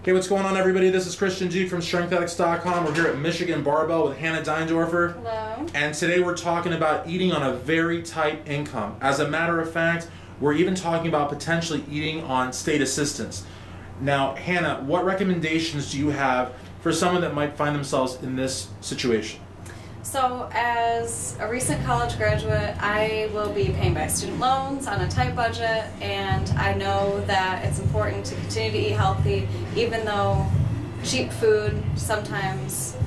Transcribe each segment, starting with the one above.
Hey, what's going on, everybody? This is Christian G from StrengthAddicts.com. We're here at Michigan Barbell with Hannah Deindorfer. Hello. And today we're talking about eating on a very tight income. As a matter of fact, we're even talking about potentially eating on state assistance. Now, Hannah, what recommendations do you have for someone that might find themselves in this situation? So, as a recent college graduate, I will be paying back student loans on a tight budget, and I know that it's important to continue to eat healthy, even though cheap food sometimes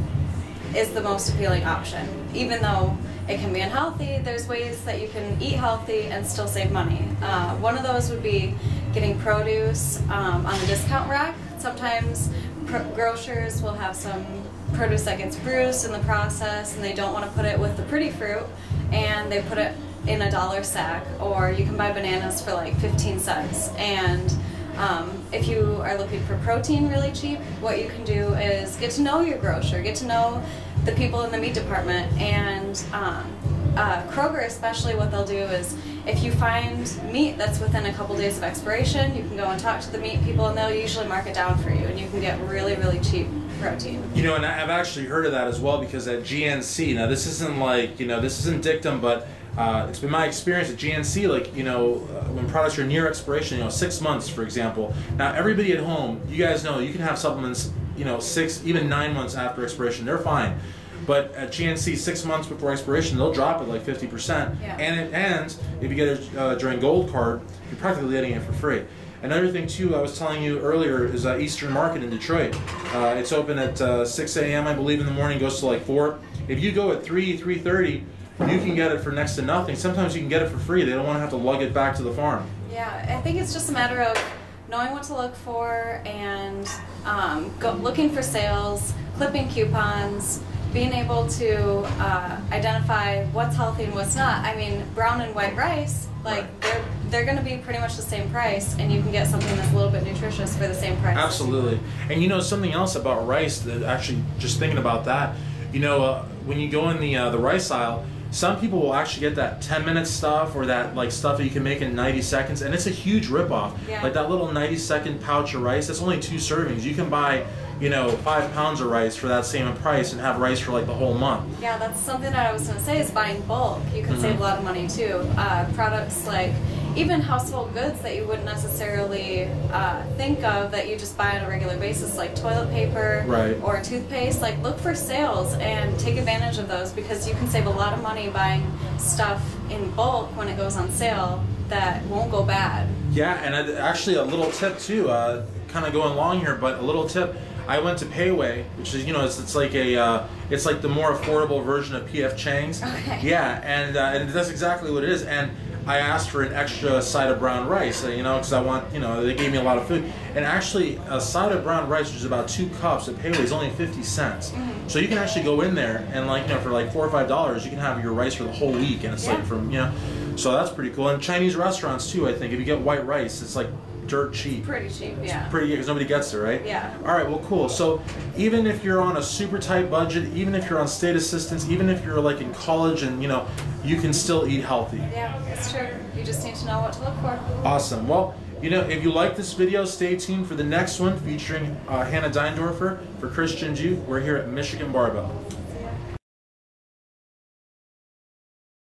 is the most appealing option. Even though it can be unhealthy, there's ways that you can eat healthy and still save money. One of those would be getting produce on the discount rack. Sometimes grocers will have some produce that gets bruised in the process and they don't want to put it with the pretty fruit and they put it in a $1 sack, or you can buy bananas for like 15 cents. And if you are looking for protein really cheap, what you can do is get to know your grocer, get to know the people in the meat department, and Kroger especially, what they'll do is if you find meat that's within a couple days of expiration, you can go and talk to the meat people and they'll usually mark it down for you and you can get really, really cheap protein. You know, and I've actually heard of that as well, because at GNC, now this isn't like, you know, this isn't dictum, but it's been my experience at GNC, like, you know, when products are near expiration, you know, 6 months, for example. Now, everybody at home, you guys know, you can have supplements, you know, 6, even 9 months after expiration, they're fine. But at GNC, 6 months before expiration, they'll drop it like 50%. Yeah. And if you get it during Gold Card, you're practically getting it for free. Another thing too, I was telling you earlier, is Eastern Market in Detroit. It's open at 6 a.m. I believe in the morning, goes to like 4. If you go at 3:30, you can get it for next to nothing. Sometimes you can get it for free. They don't want to have to lug it back to the farm. Yeah, I think it's just a matter of knowing what to look for and looking for sales, clipping coupons, being able to identify what's healthy and what's not. I mean, brown and white rice, like they're going to be pretty much the same price, and you can get something that's a little bit nutritious for the same price. Absolutely. And you know something else about rice, that actually, just thinking about that, you know, when you go in the rice aisle, some people will actually get that 10-minute stuff, or that like stuff that you can make in 90 seconds, and it's a huge ripoff. Yeah. Like that little 90-second pouch of rice, that's only 2 servings. You can buy, you know, 5 pounds of rice for that same price and have rice for like the whole month. Yeah, that's something that I was going to say, is buying bulk. You can save a lot of money too. Products like even household goods that you wouldn't necessarily think of that you just buy on a regular basis, like toilet paper or toothpaste, like look for sales and take advantage of those, because you can save a lot of money buying stuff in bulk when it goes on sale that won't go bad. Yeah, and actually a little tip too, kind of going along here, but a little tip. I went to Payway, which is, you know, it's like a it's like the more affordable version of P.F. Chang's. Okay. Yeah, and that's exactly what it is. And I asked for an extra side of brown rice, you know, because I want, you know, they gave me a lot of food. And actually, a side of brown rice, which is about 2 cups at Payway, is only 50 cents. So you can actually go in there and, like, you know, for like $4 or $5, you can have your rice for the whole week, and it's like from, you know, so that's pretty cool. And Chinese restaurants too, I think, if you get white rice, it's like dirt cheap. Pretty cheap, yeah. It's pretty, because nobody gets it, right? Yeah. All right, well, cool. So even if you're on a super tight budget, even if you're on state assistance, even if you're like in college, and you know, you can still eat healthy. Yeah, that's true. You just need to know what to look for. Awesome. Well, you know, if you like this video, stay tuned for the next one featuring Hannah Deindorfer for Christian G. We're here at Michigan Barbell.